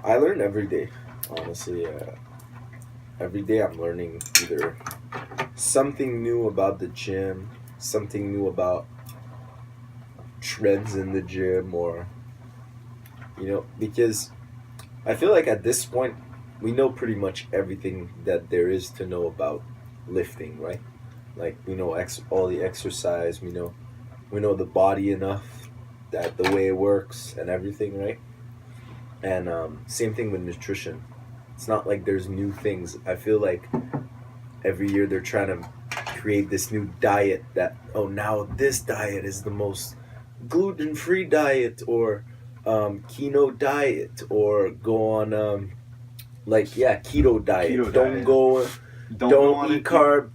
I learn every day. Honestly, every day I'm learning either something new about the gym, something new about trends in the gym, or because I feel like at this point we know pretty much everything that there is to know about lifting, right? Like we know all the exercise, we know the body enough that the way it works and everything, right? And same thing with nutrition. It's not like there's new things. I feel like every year they're trying to create this new diet that, oh, now this diet is the most gluten-free diet, or keto diet, or go on like, yeah, keto diet. Keto Don't diet. go Don't want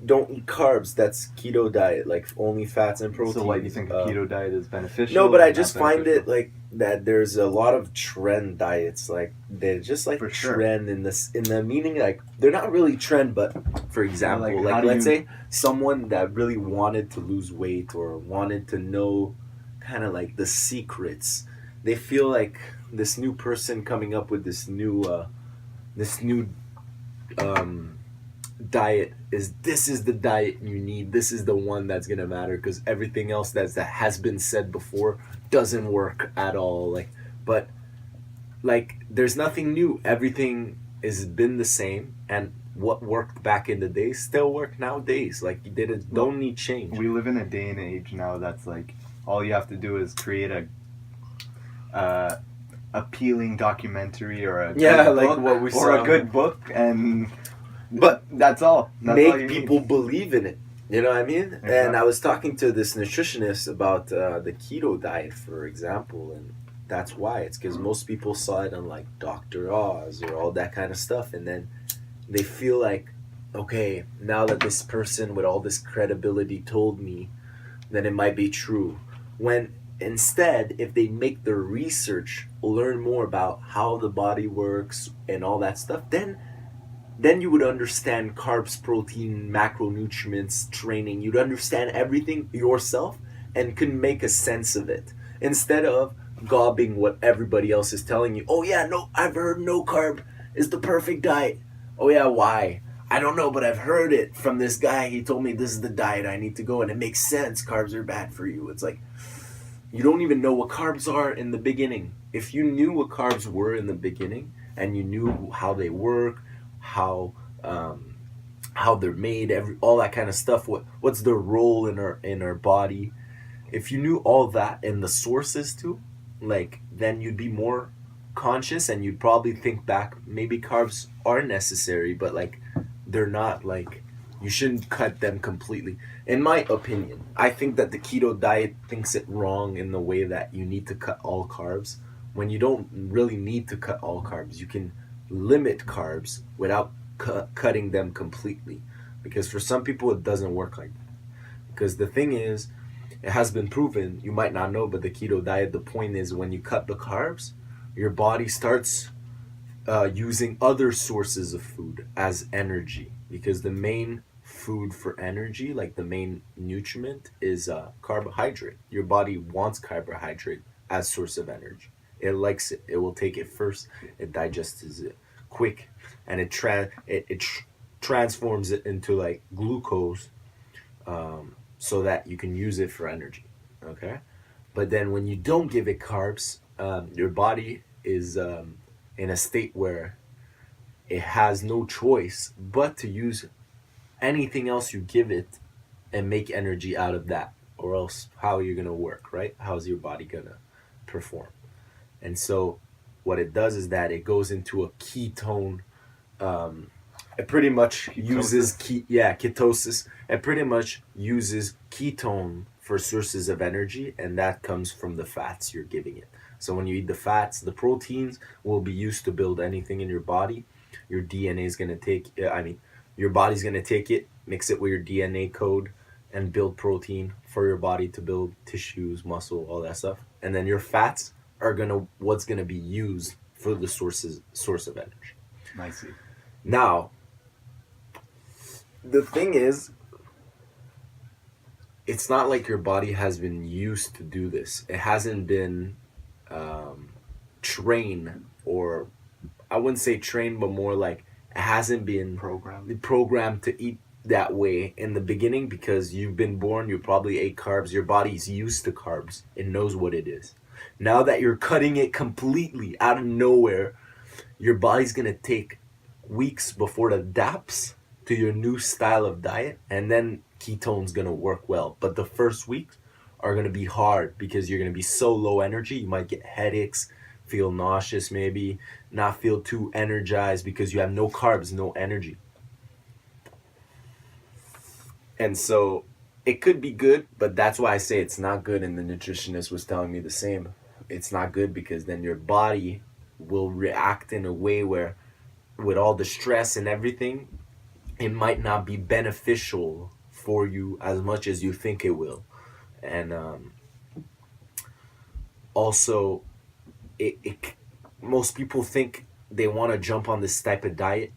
don't eat carbs. That's keto diet, like only fats and proteins. So, like, you think the keto diet is beneficial? No, but or I not just find beneficial? it like that there's a lot of trend diets, like they're just like For sure. trend in the meaning, like they're not really trend, but for example, like, like, how do let's you- say someone that really wanted to lose weight or wanted to know kind of like the secrets, they feel like this new person coming up with this new um diet is, this is the diet you need, this is the one that's gonna matter, because everything else that has been said before doesn't work at all. Like, but like there's nothing new, everything has been the same, and what worked back in the day still work nowadays. Like, you didn't Well, don't need change. We live in a day and age now that's like all you have to do is create a appealing documentary or a Yeah, good like book, what we or saw. a good book, and But that's all. That's all you make people need. believe in it. You know what I mean? Exactly. And I was talking to this nutritionist about the keto diet, for example, and that's why. It's because most people saw it on like Dr. Oz or all that kind of stuff, and then they feel like, okay, now that this person with all this credibility told me, then it might be true. When instead, if they make their research, learn more about how the body works and all that stuff, then you would understand carbs, protein, macronutrients, training. You'd understand everything yourself and could make a sense of it, instead of gobbing what everybody else is telling you. Oh yeah, no, I've heard no carb is the perfect diet. Oh yeah, why? I don't know, but I've heard it from this guy. He told me this is the diet I need to go, and it makes sense. Carbs are bad for you. It's like, you don't even know what carbs are in the beginning. If you knew what carbs were in the beginning, and you knew how they work, how um, how they're made, all that kind of stuff, what's their role in our body, if you knew all that and the sources too, like, then you'd be more conscious, and you'd probably think back, maybe carbs are necessary, but like, they're not, like, you shouldn't cut them completely. In my opinion, I think that the keto diet thinks it wrong in the way that you need to cut all carbs, when you don't really need to cut all carbs. You can limit carbs without cutting them completely, because for some people it doesn't work like that. Because the thing is, it has been proven, you might not know, but the keto diet, the point is, when you cut the carbs, your body starts using other sources of food as energy, because the main food for energy, like the main nutriment, is carbohydrate. Your body wants carbohydrate as source of energy. It likes it. It will take it first. It digests it quick, and it transforms it into like glucose, so that you can use it for energy. Okay, but then when you don't give it carbs, your body is in a state where it has no choice but to use anything else you give it and make energy out of that, or else how are you going to work, right? How's your body going to perform? And so what it does is that it goes into a ketone, it pretty much uses ketosis. It pretty much uses ketone for sources of energy, and that comes from the fats you're giving it. So when you eat the fats, the proteins will be used to build anything in your body. Your DNA is going to take, your body's going to take it, mix it with your DNA code, and build protein for your body to build tissues, muscle, all that stuff. And then your fats are what's gonna be used for the source of energy. I see. Now, the thing is, it's not like your body has been used to do this. It hasn't been trained or I wouldn't say trained, but more like it hasn't been Program. programmed to eat that way in the beginning, because you've been born, you probably ate carbs, your body's used to carbs, it knows what it is. Now that you're cutting it completely out of nowhere, your body's gonna take weeks before it adapts to your new style of diet, and then ketones gonna work well. But the first weeks are gonna be hard because you're gonna be so low energy. You might get headaches, feel nauseous, maybe not feel too energized because you have no carbs, no energy. And so it could be good, but that's why I say it's not good. And the nutritionist was telling me the same. It's not good because then your body will react in a way where, with all the stress and everything, it might not be beneficial for you as much as you think it will. And also, it most people think they want to jump on this type of diet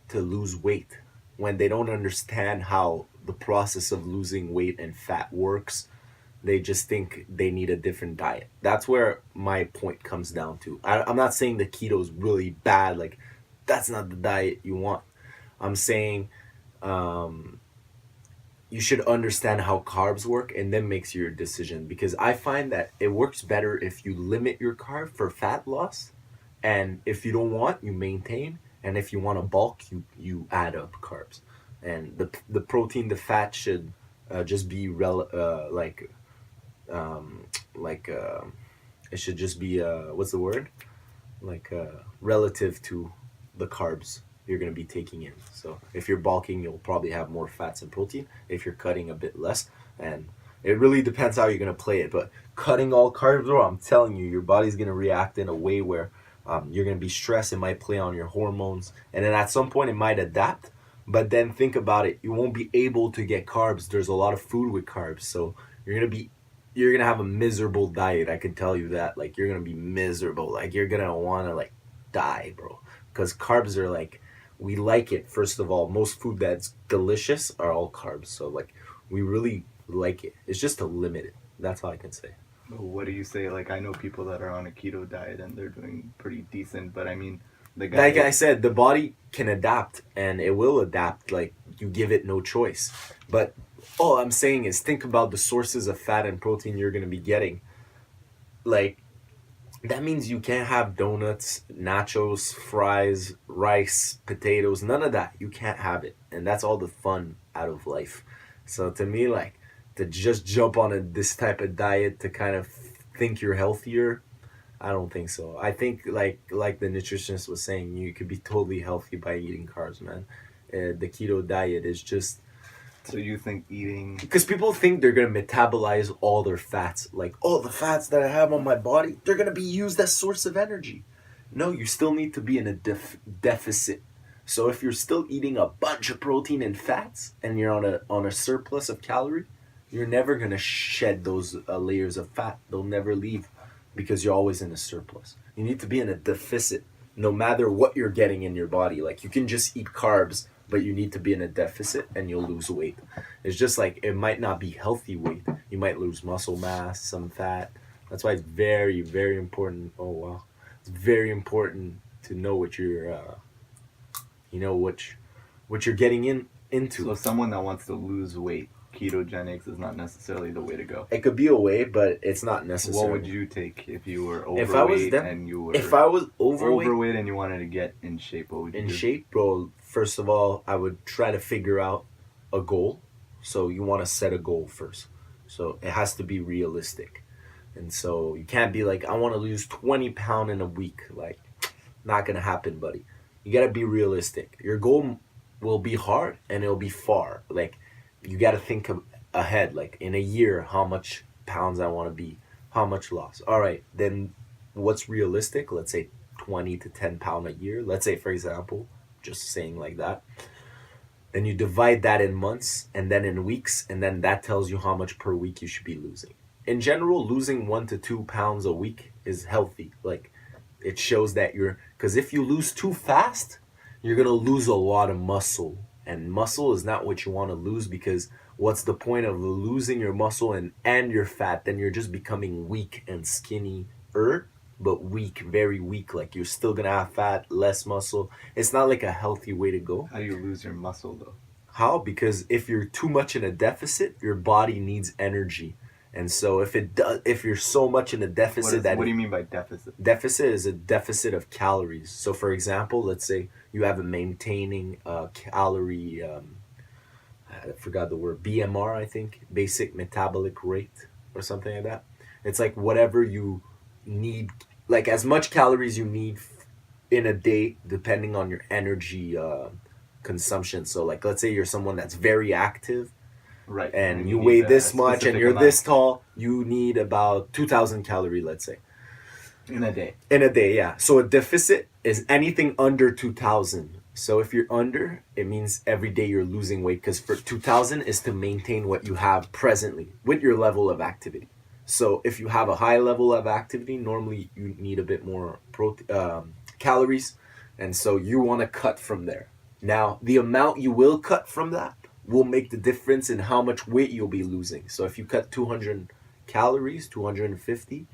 to lose weight when they don't understand how the process of losing weight and fat works. They just think they need a different diet. That's where my point comes down to. I'm not saying the keto is really bad. Like, that's not the diet you want. I'm saying you should understand how carbs work and then makes your decision, because I find that it works better if you limit your carb for fat loss, and if you don't want, you maintain, and if you want to bulk, you add up carbs. And the protein, the fat should just be um like it should just be what's the word, like relative to the carbs you're going to be taking in. So if you're bulking, you'll probably have more fats and protein. If you're cutting, a bit less. And it really depends how you're going to play it. But cutting all carbs, bro, I'm telling you, your body's going to react in a way where you're going to be stressed. It might play on your hormones. And then at some point, it might adapt. But then think about it. You won't be able to get carbs. There's a lot of food with carbs. So you're going to have a miserable diet. I can tell you that. Like, you're going to be miserable. Like, you're going to want to, like, die, bro. Because carbs are, like, we like it. First of all, most food that's delicious are all carbs. So, like, we really like it. It's just to limit it. That's all I can say. What do you say? Like, I know people that are on a keto diet and they're doing pretty decent, but I mean, the guy. Like I said, the body can adapt, and it will adapt. Like, you give it no choice. But all I'm saying is, think about the sources of fat and protein you're going to be getting. Like, that means you can't have donuts, nachos, fries, rice, potatoes, none of that. You can't have it. And that's all the fun out of life. So to me, like, to just jump on this type of diet to kind of think you're healthier, I don't think so. I think, like the nutritionist was saying, you could be totally healthy by eating carbs, man. The keto diet is just, So you think eating. because people think they're going to metabolize all their fats. Like, all the fats that I have on my body, they're going to be used as source of energy. No, you still need to be in a deficit. So if you're still eating a bunch of protein and fats, and you're on a surplus of calorie, you're never going to shed those layers of fat. They'll never leave, because you're always in a surplus. You need to be in a deficit no matter what you're getting in your body. Like, you can just eat carbs, but you need to be in a deficit and you'll lose weight. It's just like, it might not be healthy weight. You might lose muscle mass, some fat. That's why it's very, very important. Oh, wow. It's very important to know what you're, what you're getting into. So someone that wants to lose weight, ketogenics is not necessarily the way to go. It could be a way, but it's not necessary. What would you take if you were overweight If I was and you were If I was overweight and you wanted to get in shape? What would you in do? shape, bro, first of all, I would try to figure out a goal. So you want to set a goal first. So it has to be realistic. And so you can't be like, I want to lose 20 pounds in a week. Like, not going to happen, buddy. You got to be realistic. Your goal will be hard and it'll be far. Like, you got to think ahead. Like, in a year, how much pounds I want to be, how much loss. All right, then what's realistic? Let's say 20 to 10 pound a year. Let's say, for example, just saying like that. Then you divide that in months and then in weeks, and then that tells you how much per week you should be losing. In general, losing 1 to 2 pounds a week is healthy. Like, it shows that because if you lose too fast, you're going to lose a lot of muscle. And muscle is not what you want to lose, because what's the point of losing your muscle and your fat? Then you're just becoming weak and skinny-er. but weak, very weak. Like you're still gonna have fat, less muscle. It's not like a healthy way to go. How do you lose your muscle though? How? Because if you're too much in a deficit, your body needs energy. And so if you're so much in a deficit What do you mean by deficit? deficit is a deficit of calories. So for example, let's say you have a maintaining calorie I forgot the word, BMR, I think, basic metabolic rate or something like that. It's like whatever you need, like as much calories you need in a day depending on your energy consumption. So like let's say you're someone that's very active, Right. and you you weigh need a this much and specific you're amount this tall, you need about 2000 calorie, let's say. in a day. In a day, yeah. So a deficit is anything under 2000. So if you're under, it means every day you're losing weight, because for 2000 is to maintain what you have presently with your level of activity. So if you have a high level of activity, normally you need a bit more calories, and so you want to cut from there. Now, the amount you will cut from that will make the difference in how much weight you'll be losing. So if you cut 200 calories, 250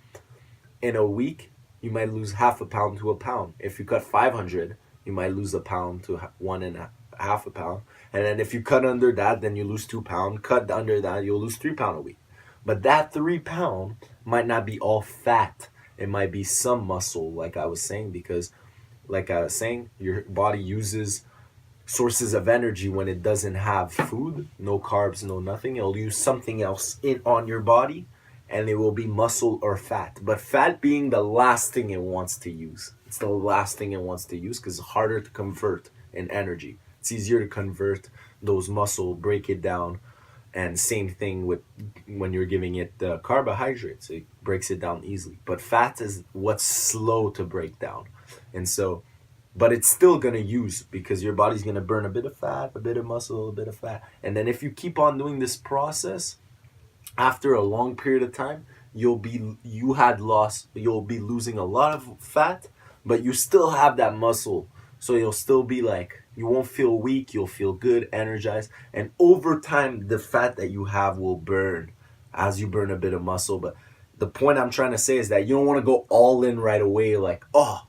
in a week, you might lose half a pound to a pound. If you cut 500, you might lose a pound to 1.5 a pound. And then if you cut under that, then you lose 2 pounds. Cut under that, you'll lose 3 pounds a week. But that 3 pound might not be all fat. It might be some muscle, like I was saying, because like I was saying, your body uses sources of energy when it doesn't have food, no carbs, no nothing. It'll use something else in on your body, and it will be muscle or fat. But fat being the last thing it wants to use. It's the last thing it wants to use because it's harder to convert in energy. It's easier to convert those muscle, break it down. And same thing with when you're giving it the carbohydrates, it breaks it down easily. But fat is what's slow to break down. And so, but it's still going to use, because your body's going to burn a bit of fat, a bit of muscle, a bit of fat. And then if you keep on doing this process, after a long period of time, you'll be losing a lot of fat, but you still have that muscle. So you'll still be like, you won't feel weak, you'll feel good, energized, and over time the fat that you have will burn as you burn a bit of muscle. But the point I'm trying to say is that you don't want to go all in right away, like, oh,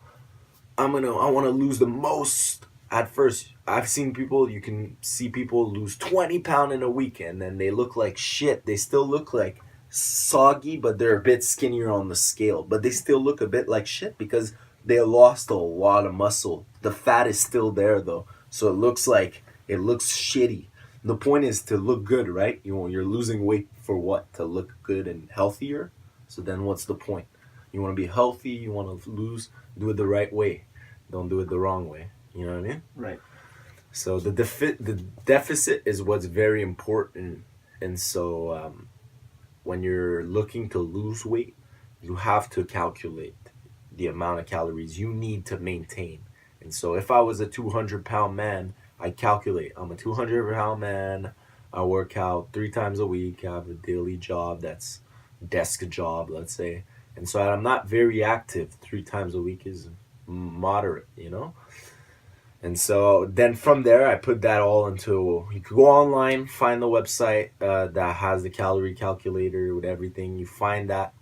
I want to lose the most at first. I've seen people, you can see people lose 20 pounds in a week, and then they look like shit. They still look like soggy, but they're a bit skinnier on the scale. But they still look a bit like shit because they lost a lot of muscle. The fat is still there though. So it looks shitty. The point is to look good, right? You're losing weight for what? To look good and healthier. So then what's the point? You want to be healthy, you want to lose, do it the right way. Don't do it the wrong way. You know what I mean? Right. So the deficit is what's very important. And so when you're looking to lose weight, you have to calculate the amount of calories you need to maintain. And so if I was a 200-pound man, I calculate I'm a 200-pound man. I work out 3 times a week. I have a daily job that's desk job, let's say. And so I'm not very active. 3 times a week is moderate, you know? And so then from there, I put that all into, you could go online, find the website that has the calorie calculator with everything. You find that.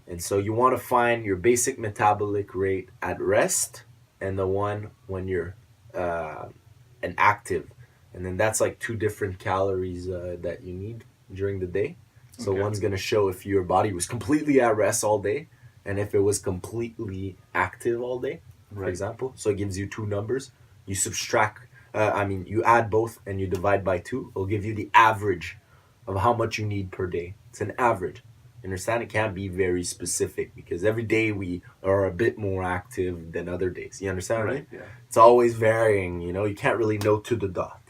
And so you want to find your basic metabolic rate at rest and the one when you're an active. And then that's like 2 different calories that you need during the day. So Okay. one's going to show if your body was completely at rest all day and if it was completely active all day, for Right. example. So it gives you 2 numbers. You subtract, you add both and you divide by 2. It'll give you the average of how much you need per day. It's an average. Understand? It can't be very specific because every day we are a bit more active than other days. You understand? Right. Yeah. It's always varying, you know, you can't really know to the dot.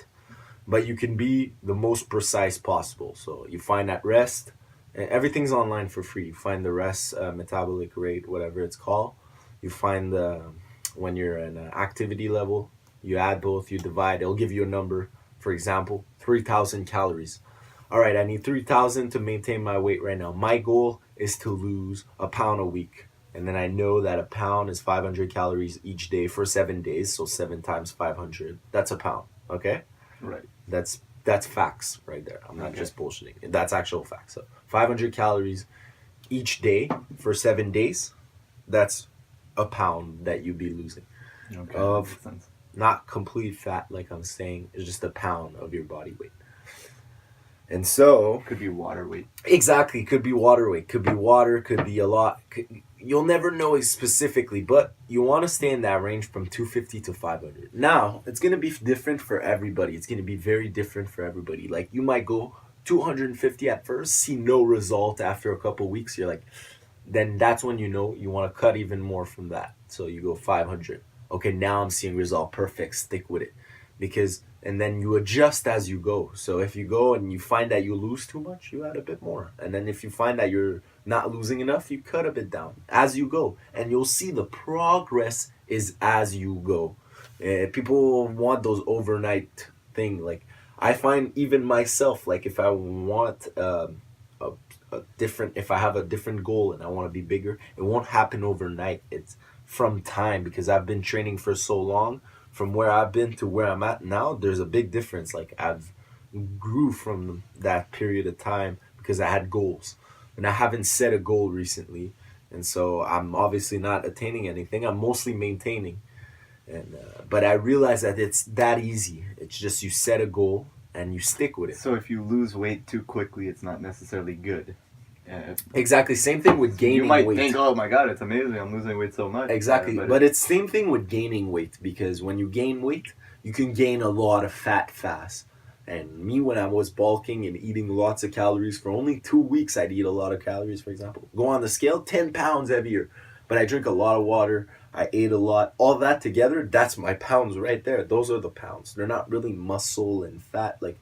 But you can be the most precise possible. So you find that rest, and everything's online for free. You find the rest, metabolic rate, whatever it's called. You find the, when you're in an activity level, you add both, you divide, it'll give you a number. For example, 3,000 calories. All right, I need 3,000 to maintain my weight right now. My goal is to lose a pound a week. And then I know that a pound is 500 calories each day for 7 days. So 7 times 500, that's a pound. Okay? Right. That's facts right there. I'm not Okay. just bullshitting. That's actual facts. So 500 calories each day for 7 days. That's a pound that you'd be losing Okay, of makes sense. not complete fat, like I'm saying. It's just a pound of your body weight. And so, Could be water weight. exactly, could be water weight, could be water, could be a lot. You'll never know specifically, but you want to stay in that range from 250 to 500. Now, it's going to be different for everybody. It's going to be very different for everybody. Like, you might go 250 at first, see no result after a couple weeks. You're like, then that's when you know you want to cut even more from that. So you go 500. Okay, now I'm seeing result. Perfect. Stick with it. Because, and then you adjust as you go. So if you go and you find that you lose too much, you add a bit more. And then if you find that you're not losing enough, you cut a bit down as you go. And you'll see the progress is as you go. People want those overnight thing. Like, I find even myself, like if I want a different, if I have a different goal and I want to be bigger, it won't happen overnight. It's from time, because I've been training for so long. From where I've been to where I'm at now, there's a big difference. Like, I've grew from that period of time because I had goals, and I haven't set a goal recently, and so I'm obviously not attaining anything. I'm mostly maintaining, and but I realize that it's that easy. It's just you set a goal and you stick with it. So if you lose weight too quickly, it's not necessarily good. Exactly. Same thing with gaining You might weight. think, oh my god, it's amazing, I'm losing weight so much. Exactly. But it's same thing with gaining weight, because when you gain weight, you can gain a lot of fat fast. And me, when I was bulking and eating lots of calories for only 2 weeks, I'd eat a lot of calories, for example. Go on the scale, 10 pounds heavier. But I drink a lot of water. I ate a lot. All that together, that's my pounds right there. Those are the pounds. They're not really muscle and fat. Like,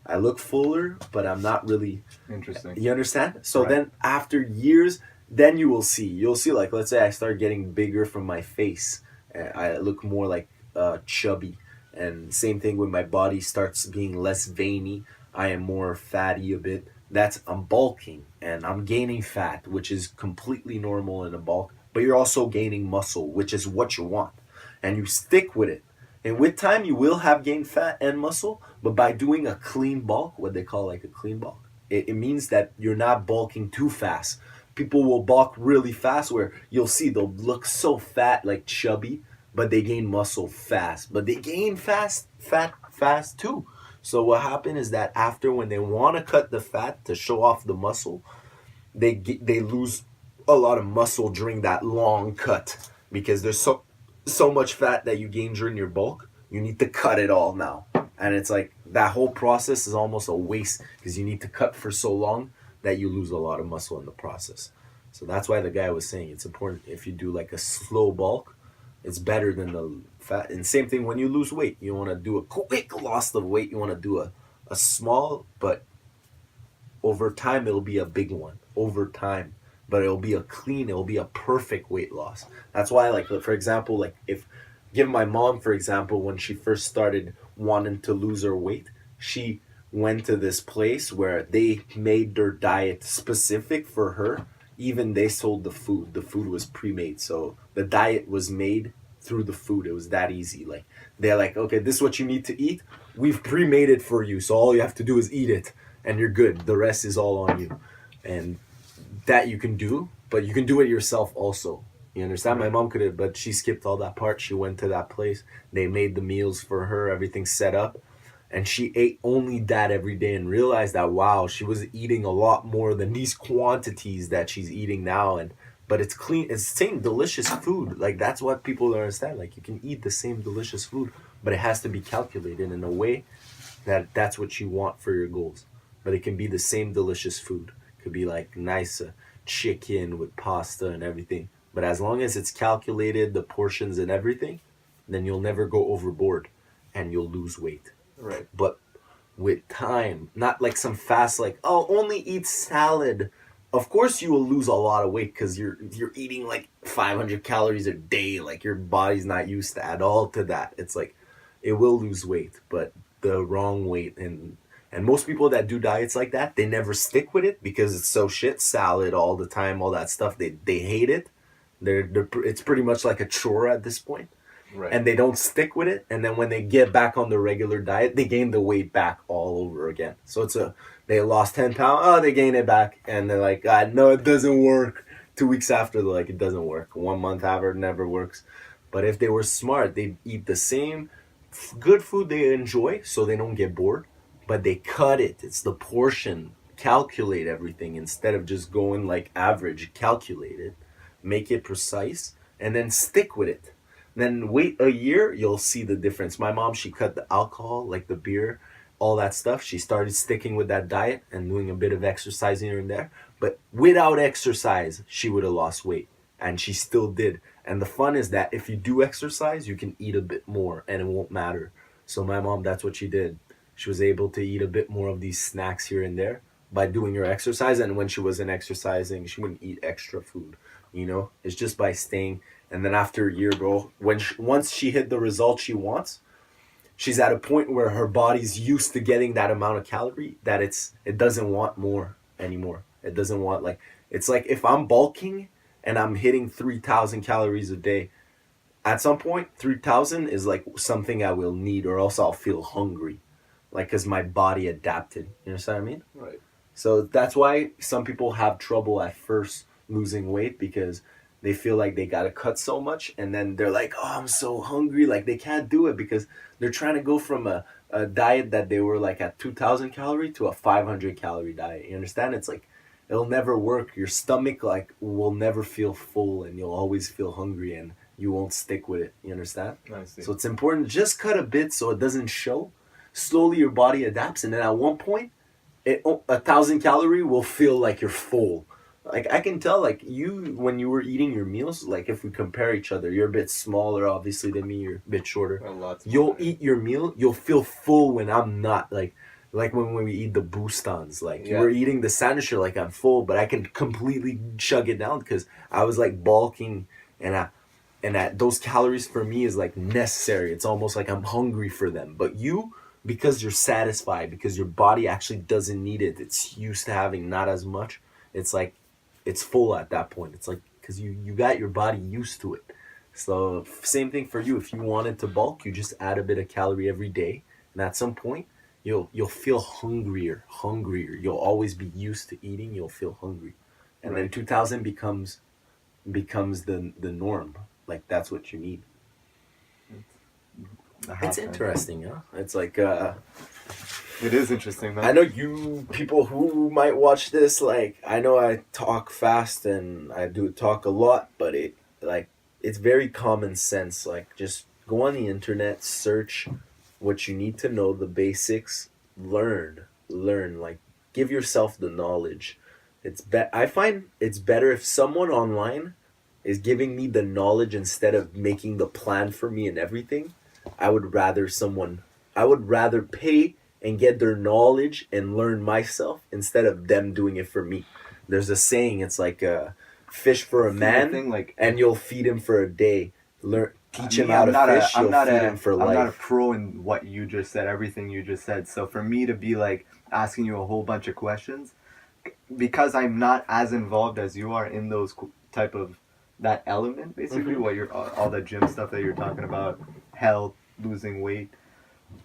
I look fuller, but I'm not really. Interesting. You understand? So Right. then after years, then you'll see, like, let's say I start getting bigger from my face. I look more like chubby. And same thing when my body starts being less veiny. I am more fatty a bit. I'm bulking and I'm gaining fat, which is completely normal in a bulk. But you're also gaining muscle, which is what you want. And you stick with it. And with time, you will have gained fat and muscle, but by doing a clean bulk, what they call like a clean bulk, it means that you're not bulking too fast. People will bulk really fast where you'll see they'll look so fat, like chubby, but they gain muscle fast. But they gain fat fast too. So what happened is that after, when they want to cut the fat to show off the muscle, they lose a lot of muscle during that long cut, because there's so much fat that you gain during your bulk. You need to cut it all now, and it's like that whole process is almost a waste, because you need to cut for so long that you lose a lot of muscle in the process. So that's why the guy was saying it's important, if you do like a slow bulk, it's better than the fat. And same thing when you lose weight, you want to do a quick loss of weight. You want to do a small, but over time it'll be a big one over time, but it'll be it'll be a perfect weight loss. That's why, like, for example, like, if give my mom, for example, when she first started wanting to lose her weight, she went to this place where they made their diet specific for her. Even they sold the food was pre-made, so the diet was made through the food. It was that easy. Like, they're like, okay, this is what you need to eat, we've pre-made it for you, so all you have to do is eat it and you're good. The rest is all on you. And that you can do, but you can do it yourself also. You understand? My mom could have, but she skipped all that part. She went to that place. They made the meals for her, everything set up. And she ate only that every day and realized that, wow, she was eating a lot more than these quantities that she's eating now. But it's clean. It's the same delicious food. Like, that's what people don't understand. Like, you can eat the same delicious food, but it has to be calculated in a way that that's what you want for your goals. But it can be the same delicious food. It could be like nice chicken with pasta and everything. But as long as it's calculated, the portions and everything, then you'll never go overboard and you'll lose weight. Right. But with time, not like some fast, like, oh, only eat salad. Of course you will lose a lot of weight, because you're eating like 500 calories a day. Like, your body's not used to at all to that. It's like, it will lose weight, but the wrong weight. And most people that do diets like that, they never stick with it, because it's so shit. Salad all the time, all that stuff. They hate it. It's pretty much like a chore at this point. Right. And they don't stick with it. And then when they get back on the regular diet, they gain the weight back all over again. So they lost 10 pounds. Oh, they gain it back. And they're like, God, no, it doesn't work. 2 weeks after, they're like, it doesn't work. 1 month after, it never works. But if they were smart, they'd eat the same good food they enjoy so they don't get bored, but they cut it. It's the portion. Calculate everything instead of just going like average. Calculate it, make it precise, and then stick with it. Then wait a year, you'll see the difference. My mom, she cut the alcohol, like the beer, all that stuff. She started sticking with that diet and doing a bit of exercising here and there. But without exercise, she would have lost weight. And she still did. And the fun is that if you do exercise, you can eat a bit more and it won't matter. So my mom, that's what she did. She was able to eat a bit more of these snacks here and there by doing her exercise. And when she wasn't exercising, she wouldn't eat extra food. You know, it's just by staying. And then after a year, bro, once she hit the result she wants, she's at a point where her body's used to getting that amount of calorie that it doesn't want more anymore. It doesn't want, like, it's like if I'm bulking and I'm hitting 3,000 calories a day, at some point 3,000 is like something I will need, or else I'll feel hungry, like, because my body adapted. You understand what I mean? Right. So that's why some people have trouble at first losing weight, because they feel like they gotta cut so much, and then they're like, oh, I'm so hungry. Like, they can't do it because they're trying to go from a diet that they were like at 2,000 calorie to a 500 calorie diet. You understand? It's like, it'll never work. Your stomach, like, will never feel full, and you'll always feel hungry, and you won't stick with it. You understand? I see. So it's important, just cut a bit so it doesn't show. Slowly your body adapts, and then at one point, 1,000 calorie will feel like you're full. Like, I can tell, like, you, when you were eating your meals, like, if we compare each other, you're a bit smaller, obviously, than me, you're a bit shorter. A lot smaller. You'll eat your meal, you'll feel full when I'm not, like when we eat the boostons, like, you Yeah. were eating the sandwich, you're like, I'm full, but I can completely chug it down because I was, like, bulking, and those calories for me is, like, necessary. It's almost like I'm hungry for them. But you, because you're satisfied, because your body actually doesn't need it, it's used to having not as much, it's like, it's full at that point. It's like, because you got your body used to it. So same thing for you. If you wanted to bulk, you just add a bit of calorie every day, and at some point you'll feel hungrier. You'll always be used to eating. You'll feel hungry, and then Right. 2,000 becomes the norm. Like, that's what you need. It's interesting, huh? It's like It is interesting, though. I know you people who might watch this, like, I know I talk fast and I do talk a lot, but it's very common sense. Like, just go on the internet, search what you need to know, the basics, learn, like, give yourself the knowledge. I find it's better if someone online is giving me the knowledge instead of making the plan for me and everything. I would rather pay and get their knowledge and learn myself instead of them doing it for me. There's a saying, it's like, fish for a man, thing, like, and you'll feed him for a day. Teach him me, how I'm to not fish, I'm you'll not feed a, him for I'm not a life. pro in what you just said, everything you just said. So for me to be like asking you a whole bunch of questions, because I'm not as involved as you are in those type of that element, basically, Mhm. what you're all the gym stuff that you're talking about, health, losing weight.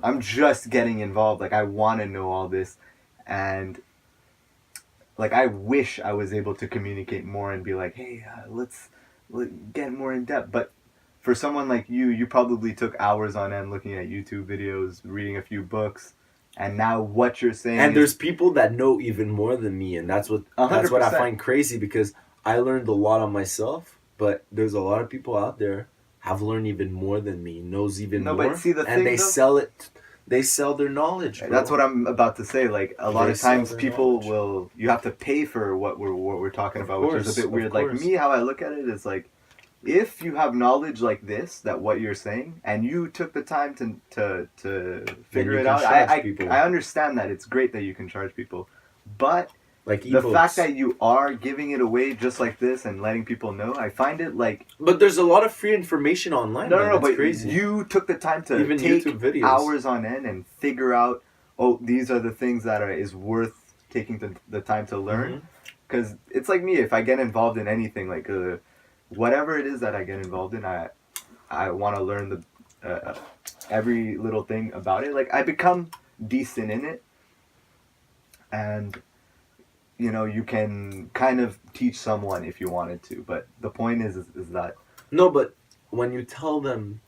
I'm just getting involved. Like, I want to know all this, and like, I wish I was able to communicate more and be like, hey, let's get more in depth. But for someone like you probably took hours on end looking at YouTube videos, reading a few books, and now what you're saying. And there's people that know even more than me, and that's what I 100%. find crazy, because I learned a lot on myself, but there's a lot of people out there have learned even more than me, knows even No, more, but see, the and thing, they though, sell it. They sell their knowledge, bro. that's what I'm about to say. Like, a lot They of times sell their people knowledge. you have to pay for what we're talking Of about, which is course, a bit of weird. Like, course. me, how I look at it is like, if you have knowledge like this, that what you're saying, and you took the time to figure you it can out, charge people. I understand that it's great that you can charge people, but Like the ebooks. fact that you are giving it away just like this and letting people know, I find it like, But there's a lot of free information online. no, man. That's but crazy. you took the time to Even take YouTube videos. hours on end and figure out, oh, these are the things that is worth taking the time to learn. Because it's like me, if I get involved in anything, like whatever it is that I get involved in, I want to learn the every little thing about it. Like, I become decent in it, and you know, you can kind of teach someone if you wanted to, but the point is that No, but when you tell them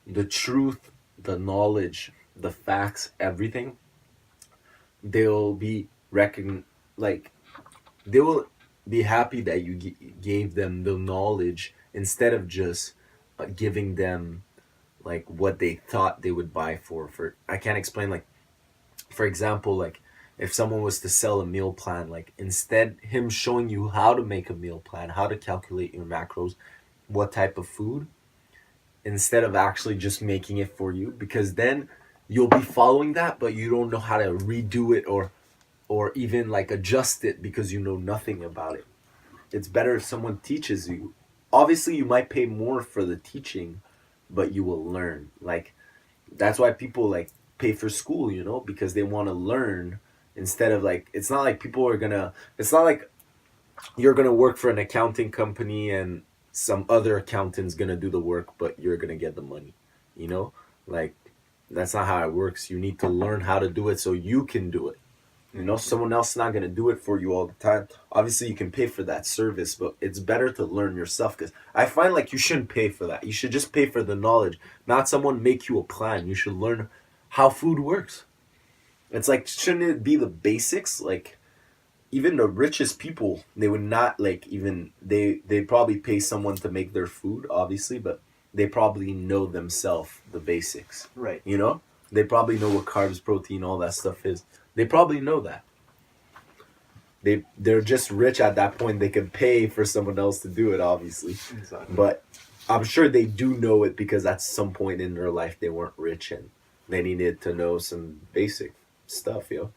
the truth, the knowledge, the facts, everything, they'll be like they will be happy that you gave them the knowledge instead of just giving them like what they thought they would buy for I can't explain, like for example, like if someone was to sell a meal plan, like instead him showing you how to make a meal plan, how to calculate your macros, what type of food, instead of actually just making it for you, because then you'll be following that but you don't know how to redo it or even like adjust it because you know nothing about it. It's better if someone teaches you. Obviously you might pay more for the teaching, but you will learn. Like that's why people like pay for school, you know, because they want to learn. Instead of like, it's not like people are gonna, it's not like you're gonna work for an accounting company and some other accountant's gonna do the work but you're gonna get the money, you know. Like that's not how it works. You need to learn how to do it so you can do it, you know. Someone else is not going to do it for you all the time. Obviously you can pay for that service, but it's better to learn yourself, because I find like you shouldn't pay for that. You should just pay for the knowledge, not someone make you a plan. You should learn how food works. It's like, shouldn't it be the basics? Like even the richest people, they would not like, even they probably pay someone to make their food, obviously, but they probably know themselves the basics, right. you know. They probably know what carbs, protein, all that stuff is. They probably know that. They're just rich at that point. They can pay for someone else to do it, obviously. Exactly. But I'm sure they do know it because at some point in their life they weren't rich and they needed to know some basic stuff, yo.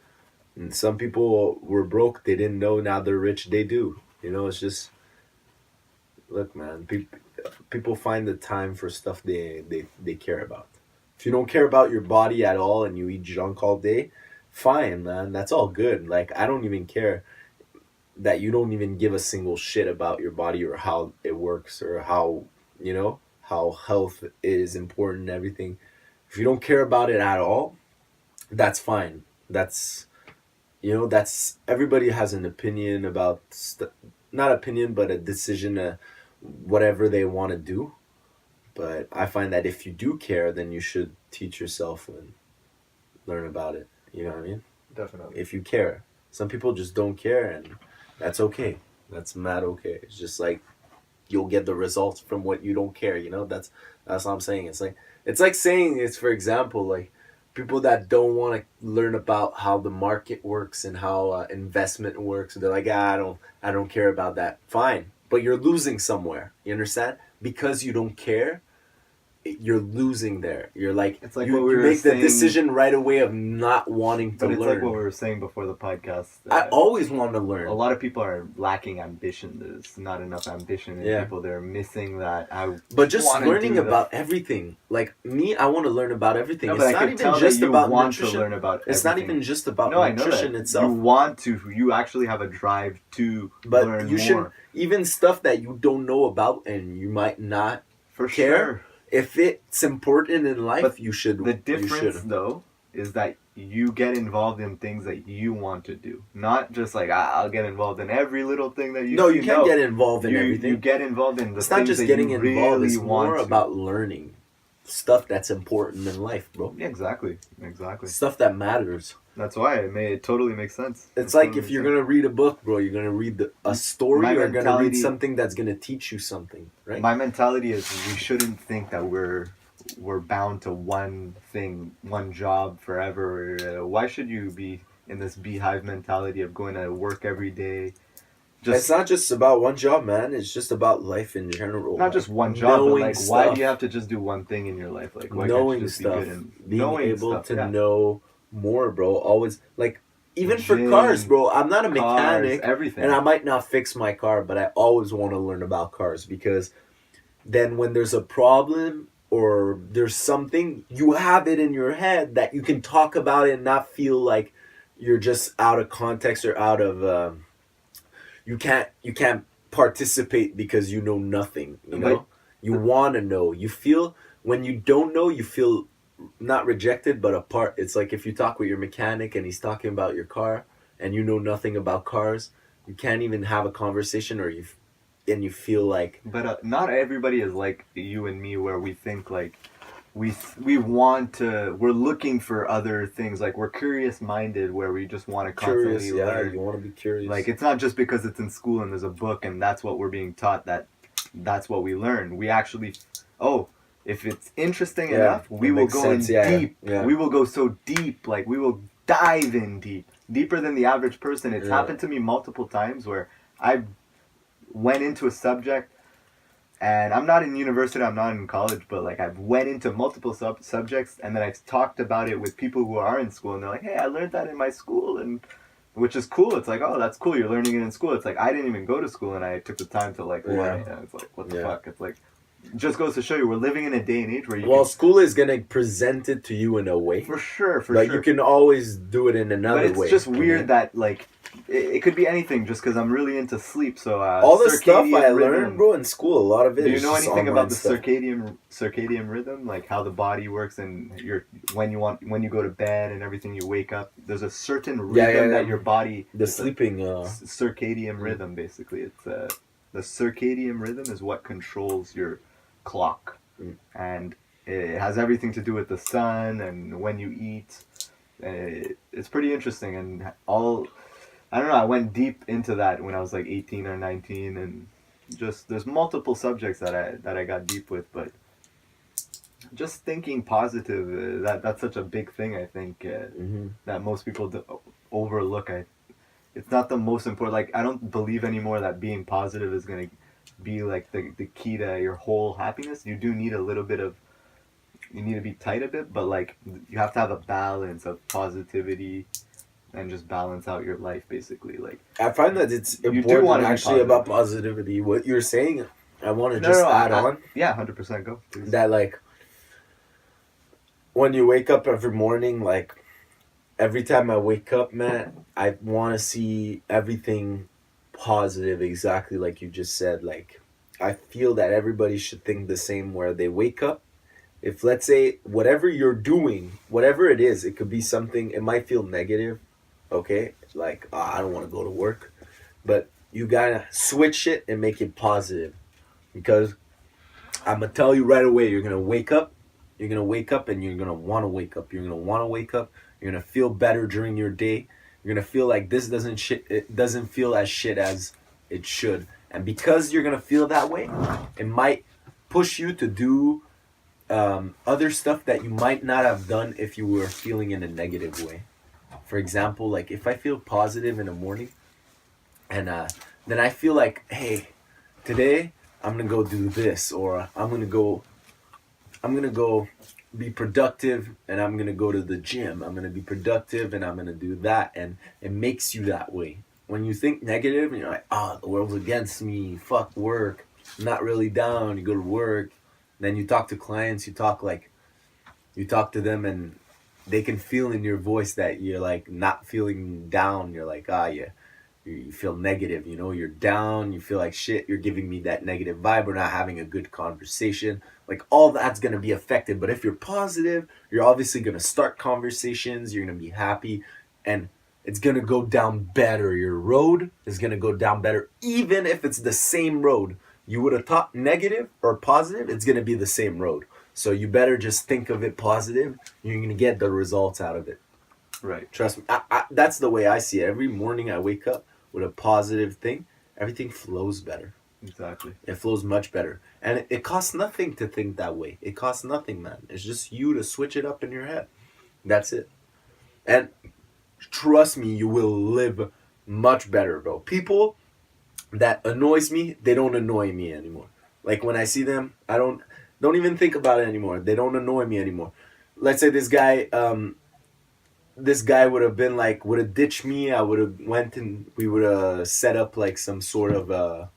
And some people were broke, they didn't know. Now they're rich, they do. You know, it's just, look, man. People find the time for stuff they care about. If you don't care about your body at all and you eat junk all day, fine, man. That's all good. Like I don't even care that you don't even give a single shit about your body or how it works or how, you know, how health is important and everything. If you don't care about it at all, that's fine. That's, you know, that's, everybody has an opinion about not opinion, but a decision, whatever they want to do. But I find that if you do care, then you should teach yourself and learn about it. You know what I mean? Definitely. If you care. Some people just don't care, and that's okay. That's mad okay. It's just like you'll get the results from what you don't care, you know? That's what I'm saying. It's like saying, it's for example, like people that don't want to learn about how the market works and how investment works. They're like, I don't care about that. Fine, but you're losing somewhere. You understand? Because you don't care, you're losing there. You're like, it's like you, what we you were make saying, the decision right away of not wanting to but it's learn. like what we were saying before the podcast. I always want to learn. A lot of people are lacking ambition. There's not enough ambition in people. They're missing that. But just learning about everything. Like me, I want to learn about everything. No, it's not even just about nutrition. To learn about it's not even just about nutrition itself. You want to. You actually have a drive to learn more. Should, even stuff that you don't know about and you might not for care. Sure. If it's important in life, but you should. The difference, though, is that you get involved in things that you want to do. Not just like, I'll get involved in every little thing that you No, you can't get involved in everything. You get involved in the it's things not just that getting you involved, really it's more about learning stuff that's important in life, bro. Yeah, exactly. Stuff that matters. That's why it totally makes sense. It's like if you're going to read a book, bro, you're going to read a story or going to read something that's going to teach you something, right? My mentality is we shouldn't think that we're bound to one thing, one job forever. Why should you be in this beehive mentality of going to work every day? It's not just about one job, man. It's just about life in general. Not just one job, but like, why do you have to just do one thing in your life? Like, why knowing can't you just stuff, be good and being able to know more, bro. Always, like, even for cars, bro. I'm not a mechanic, everything, and I might not fix my car, but I always want to learn about cars, because then when there's a problem or there's something, you have it in your head that you can talk about it and not feel like you're just out of context or out of you can't participate because you know nothing, you know. You want to know. You feel, when you don't know, you feel not rejected but apart. It's like if you talk with your mechanic and he's talking about your car and you know nothing about cars, you can't even have a conversation, or you feel like But not everybody is like you and me, where we think like we want to. We're looking for other things. Like we're curious minded, where we just want to curious. constantly Yeah, learn. you want to be curious. Like it's not just because it's in school and there's a book and that's what we're being taught that that's what we learn. We actually, oh, if it's interesting enough, we will go in deep. Yeah. We will go so deep, like we will dive in deep, deeper than the average person. It's happened to me multiple times where I went into a subject, and I'm not in university, I'm not in college, but like I've went into multiple subjects, and then I've talked about it with people who are in school, and they're like, hey, I learned that in my school, and which is cool. It's like, oh, that's cool, you're learning it in school. It's like, I didn't even go to school, and I took the time to like learn it, and it's like, what the fuck? It's like, just goes to show you, we're living in a day and age where you school is gonna present it to you in a way, for sure, but you can always do it in another way. But it's just weird that like it could be anything, just because I'm really into sleep. So all the stuff I learned, bro, in school, a lot of it. Do you know anything about the circadian rhythm, like how the body works, and when you go to bed and everything, you wake up. There's a certain rhythm that your body. The sleeping. Circadian rhythm, basically, it's the circadian rhythm is what controls your clock, and it has everything to do with the sun and when you eat. It's pretty interesting, and I don't know, I went deep into that when I was like 18 or 19, and just there's multiple subjects that I got deep with, but just thinking positive, that's such a big thing, I think, that most people overlook. It's not the most important. Like, I don't believe anymore that being positive is going to be like the key to your whole happiness. You do need a little bit of, you need to be tight a bit, but like you have to have a balance of positivity and just balance out your life, basically. Like, I find that it's important actually about positivity. What you're saying, I want to add on. Yeah, 100% go. Please. That like when you wake up every morning, like every time I wake up, man, I want to see everything positive, exactly like you just said. Like, I feel that everybody should think the same, where they wake up. If, let's say, whatever you're doing, whatever it is, it could be something, it might feel negative, okay? Like, oh, I don't want to go to work. But you gotta switch it and make it positive. Because I'm gonna tell you right away, you're gonna wake up and you're gonna want to wake up. You're gonna want to wake up. You're gonna feel better during your day. You're gonna feel like this it doesn't feel as shit as it should. And because you're gonna feel that way, it might push you to do other stuff that you might not have done if you were feeling in a negative way. For example, like if I feel positive in the morning, and then I feel like, hey, today I'm gonna go do this, or I'm gonna go be productive, and I'm gonna go to the gym. I'm gonna be productive, and I'm gonna do that, and it makes you that way. When you think negative, and you're like, oh, the world's against me. Fuck work. I'm not really down. You go to work, then you talk to clients. You talk to them, and they can feel in your voice that you're like not feeling down. You're like, yeah. You feel negative, you're down, you feel like shit, you're giving me that negative vibe, we're not having a good conversation. Like, all that's going to be affected. But if you're positive, you're obviously going to start conversations, you're going to be happy, and it's going to go down better. Your road is going to go down better, even if it's the same road. You would have thought negative or positive, it's going to be the same road. So you better just think of it positive, you're going to get the results out of it. Right. Trust me, that's the way I see it. Every morning I wake up with a positive thing, everything flows better. Exactly. It flows much better. And it costs nothing to think that way. It costs nothing, man. It's just you to switch it up in your head. That's it. And trust me, you will live much better, bro. People that annoys me, they don't annoy me anymore. Like, when I see them, I don't even think about it anymore. They don't annoy me anymore. Let's say this guy would have ditched me. I would have went and we would have set up like some sort of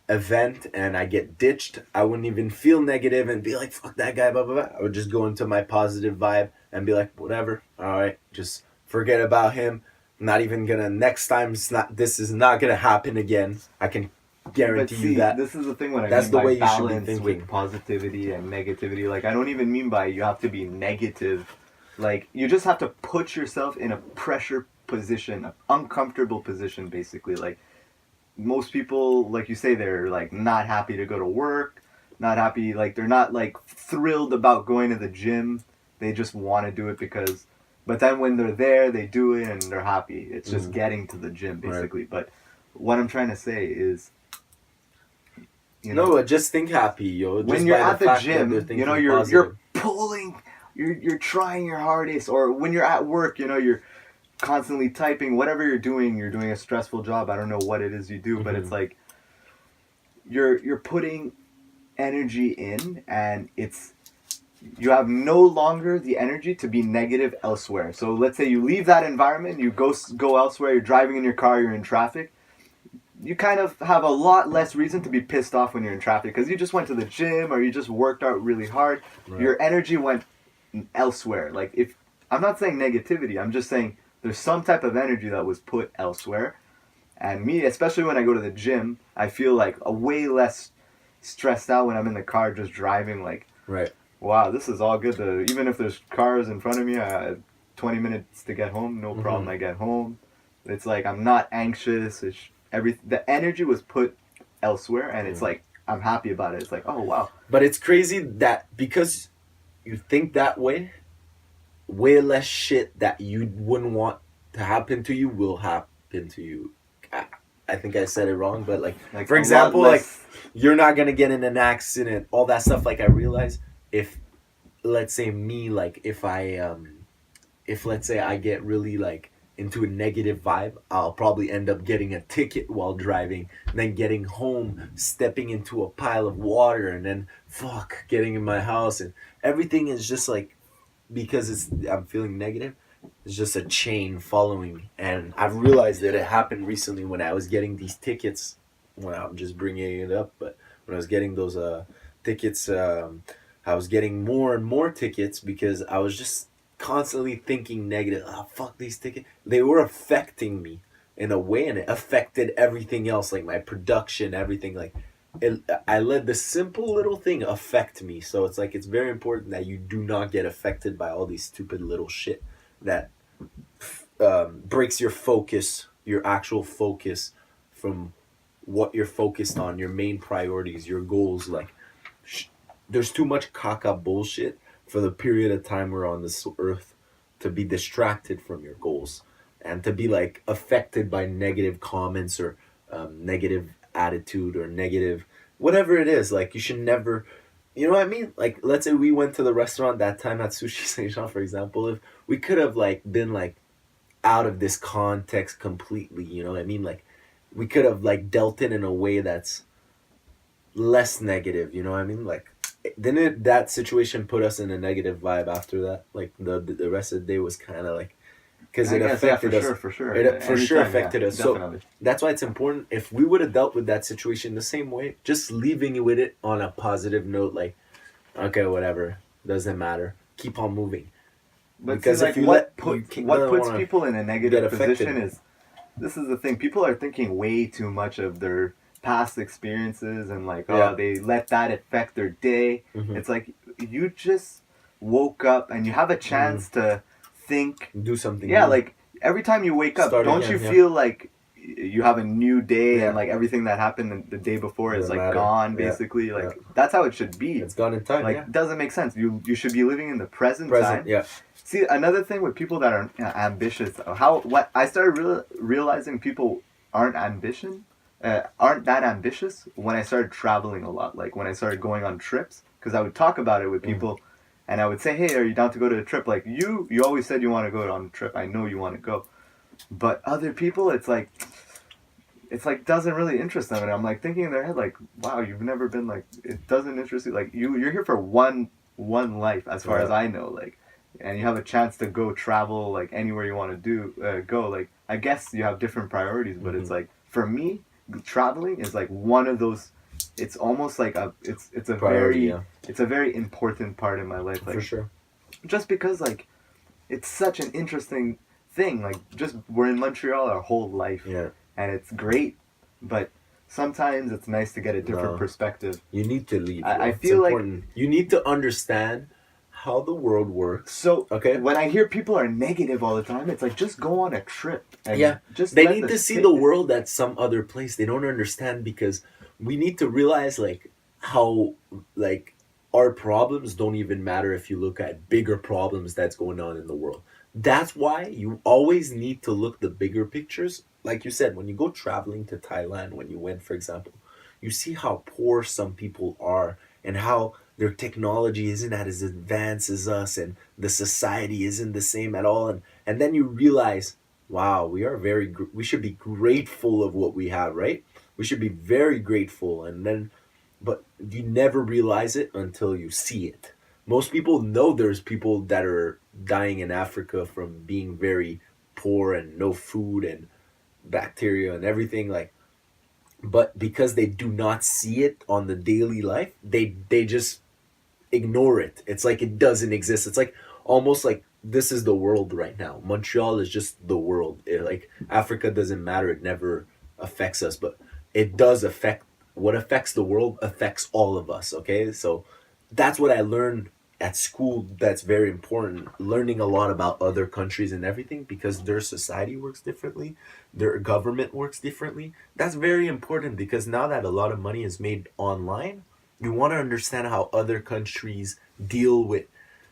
event, and I get ditched. I wouldn't even feel negative and be like, fuck that guy, blah, blah, blah. I would just go into my positive vibe and be like, whatever. All right. Just forget about him. Not even gonna, next time, this is not gonna happen again. I can guarantee you that. This is the thing when that's mean the by way you balance should be thinking. With positivity and negativity. Like, I don't even mean by you have to be negative. Like, you just have to put yourself in a pressure position, an uncomfortable position, basically. Like, most people, like you say, they're like not happy to go to work, not happy, like they're not like thrilled about going to the gym. They just want to do it because, but then when they're there, they do it and they're happy. It's just getting to the gym, basically. Right. But what I'm trying to say is, no, just think happy, yo. When you're at the gym, you're pulling, you're trying your hardest. Or when you're at work, you're constantly typing, whatever you're doing a stressful job. I don't know what it is you do, but it's like you're putting energy in, and you have no longer the energy to be negative elsewhere. So let's say you leave that environment, you go elsewhere, you're driving in your car, you're in traffic. You kind of have a lot less reason to be pissed off when you're in traffic because you just went to the gym or you just worked out really hard. Right. Your energy went elsewhere. Like, if I'm not saying negativity, I'm just saying there's some type of energy that was put elsewhere. And me, especially when I go to the gym, I feel like a way less stressed out when I'm in the car just driving. Like, right. Wow, this is all good. Even if there's cars in front of me, 20 minutes to get home, no problem. I get home. It's like I'm not anxious. The energy was put elsewhere, and it's like I'm happy about it. It's like, oh wow. But it's crazy that because you think that way less shit that you wouldn't want to happen to you will happen to you. I think I said it wrong, but like for example, like you're not gonna get in an accident, all that stuff. Like I realize if, let's say me, like if let's say I get really like into a negative vibe, I'll probably end up getting a ticket while driving, then getting home, stepping into a pile of water, and then getting in my house, and everything is just like, because I'm feeling negative, it's just a chain following me. And I've realized that it happened recently when I was getting these tickets, when I'm just bringing it up, but when I was getting those tickets, I was getting more and more tickets because I was just constantly thinking negative. Oh, fuck these tickets. They were affecting me in a way, and it affected everything else, like my production, everything. Like I let the simple little thing affect me. So it's like, it's very important that you do not get affected by all these stupid little shit that breaks your focus, your actual focus from what you're focused on, your main priorities, your goals. Like there's too much caca bullshit for the period of time we're on this earth to be distracted from your goals and to be like affected by negative comments or negative attitude or negative whatever it is. Like you should never, you know what I mean? Like let's say we went to the restaurant that time at Sushi Saint Jean, for example. If we could have like been like out of this context completely, you know what I mean? Like we could have like dealt it in a way that's less negative, you know what I mean? Like didn't that situation put us in a negative vibe after that? Like the rest of the day was kind of like, because it affected us. For sure. It for sure affected us. Definitely. So that's why it's important. If we would have dealt with that situation the same way, just leaving with it on a positive note, like, okay, whatever, doesn't matter, keep on moving. But because see, like, what puts people in a negative position is, this is the thing, people are thinking way too much of their past experiences and like, they let that affect their day. It's like, you just woke up and you have a chance to think, do something new. Like every time you wake up, don't you feel like you have a new day and like everything that happened the day before is like gone, basically? Like that's how it should be. It's gone in time. Like it doesn't make sense. You should be living in the present time. See, another thing with people that are ambitious, what I started realizing people aren't that ambitious when I started traveling a lot. Like when I started going on trips, because I would talk about it with people, and I would say, "Hey, are you down to go to a trip?" Like you always said you want to go on a trip. I know you want to go, but other people, it's like doesn't really interest them. And I'm like thinking in their head, like, "Wow, you've never been like, it doesn't interest you. Like you're here for one life, as far as I know. Like, and you have a chance to go travel like anywhere you want to go. Like I guess you have different priorities, but it's like for me, traveling is like one of those. It's almost like it's a priority, it's a very important part in my life. Like, for sure. Just because like it's such an interesting thing. Like just we're in Montreal our whole life, and it's great, but sometimes it's nice to get a different perspective. You need to leave. I feel like you need to understand how the world works. So Okay. when I hear people are negative all the time, it's like, just go on a trip and Yeah, just they let need to see state- the world at some other place. They don't understand because we need to realize like how like our problems don't even matter if you look at bigger problems that's going on in the world. That's why you always need to look the bigger pictures. Like you said, when you go traveling to Thailand, when you went, for example, you see how poor some people are and how their technology isn't as advanced as us and the society isn't the same at all. And then you realize, wow, we are we should be grateful of what we have, right? We should be very grateful. And then, but you never realize it until you see it. Most people know there's people that are dying in Africa from being very poor and no food and bacteria and everything, like, but because they do not see it on the daily life, they just ignore it. It's like it doesn't exist. It's like almost like this is the world right now. Montreal is just the world. Like Africa doesn't matter. It never affects us, but it does affect. What affects the world affects all of us. Okay, so that's what I learned at school. That's very important. Learning a lot about other countries and everything because their society works differently, their government works differently. That's very important because now that a lot of money is made online, you want to understand how other countries deal with,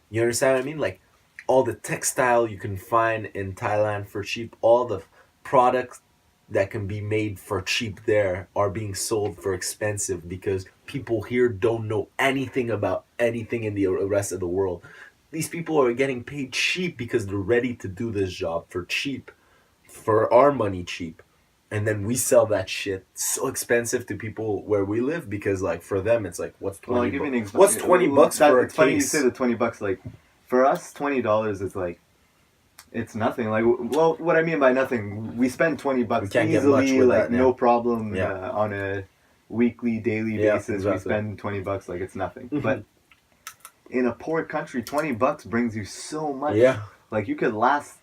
you understand what I mean, like all the textile you can find in Thailand for cheap, all the products that can be made for cheap there are being sold for expensive because people here don't know anything about anything in the rest of the world. These people are getting paid cheap because they're ready to do this job for cheap, for our money cheap, and then we sell that shit so expensive to people where we live because like for them it's like what's Well, I'll 20 give you an example. what's 20 bucks for a It's funny you case. say the $20. Like, for us, $20 is like, it's nothing. Like, well, what I mean by nothing, we spend $20 We can't get much easily, with like that now. no problem. Yeah. On a weekly, daily Yeah, basis, we exactly. spend $20 like it's nothing. Mhm. But in a poor country, $20 brings you so much. Yeah. Like, you could last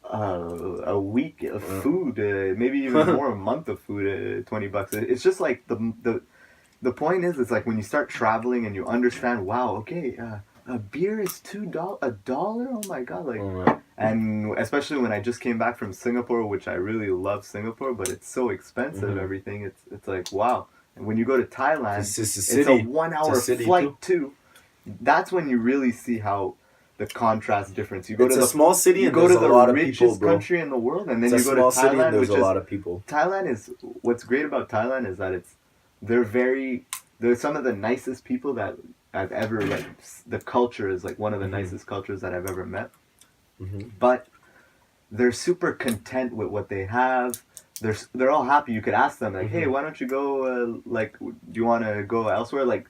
a week of food, maybe even more, a month of food. $20. It's just like the point is, it's like when you start traveling and you understand, wow, okay, a beer is $2, $1. Oh my god, like, Alright. and especially when I just came back from Singapore, which I really love Singapore, but it's so expensive. Mhm. Everything, it's like, wow. And when you go to Thailand, It's a it's city. a 1 hour It's a city, flight too. That's when you really see how the contrast difference. You go It's to a the small city you and go there's to a the lot of richest people, bro. country in the world, and then It's you a go to small city and Thailand, there's which a is lot of people. Thailand is what's great about Thailand is that they're some of the nicest people that I've ever, like, the culture is like one of the Mhm. nicest cultures that I've ever met. Mhm. But they're super content with what they have. They're all happy. You could ask them like, hey, Mhm. why don't you go? Like, do you want to go elsewhere? Like,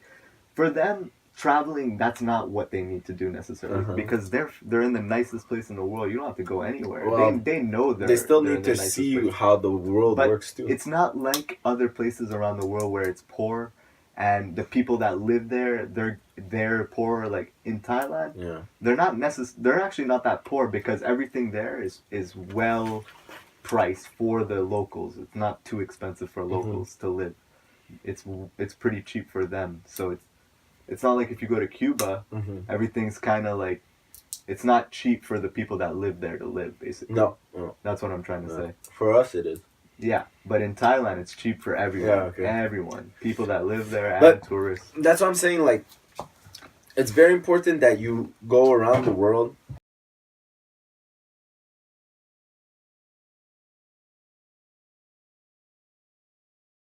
for them, traveling, that's not what they need to do necessarily, Uh-huh. because they're in the nicest place in the world. You don't have to go anywhere. Well, They know They still they're need in to the nicest see place. how the world But works too. it's not like other places around the world where it's poor, and the people that live there, they're poor. Like in Thailand, Yeah. they're actually not that poor because everything there is well priced for the locals. It's not too expensive for locals to live. It's pretty cheap for them. So it's not like if you go to Cuba, Mhm. everything's kind of like, it's not cheap for the people that live there to live, basically. No. No. That's what I'm trying to No. say. For us, it is. Yeah, but in Thailand, it's cheap for everyone. Yeah, okay. Everyone. People that live there and But- tourists. That's what I'm saying. Like, it's very important that you go around the world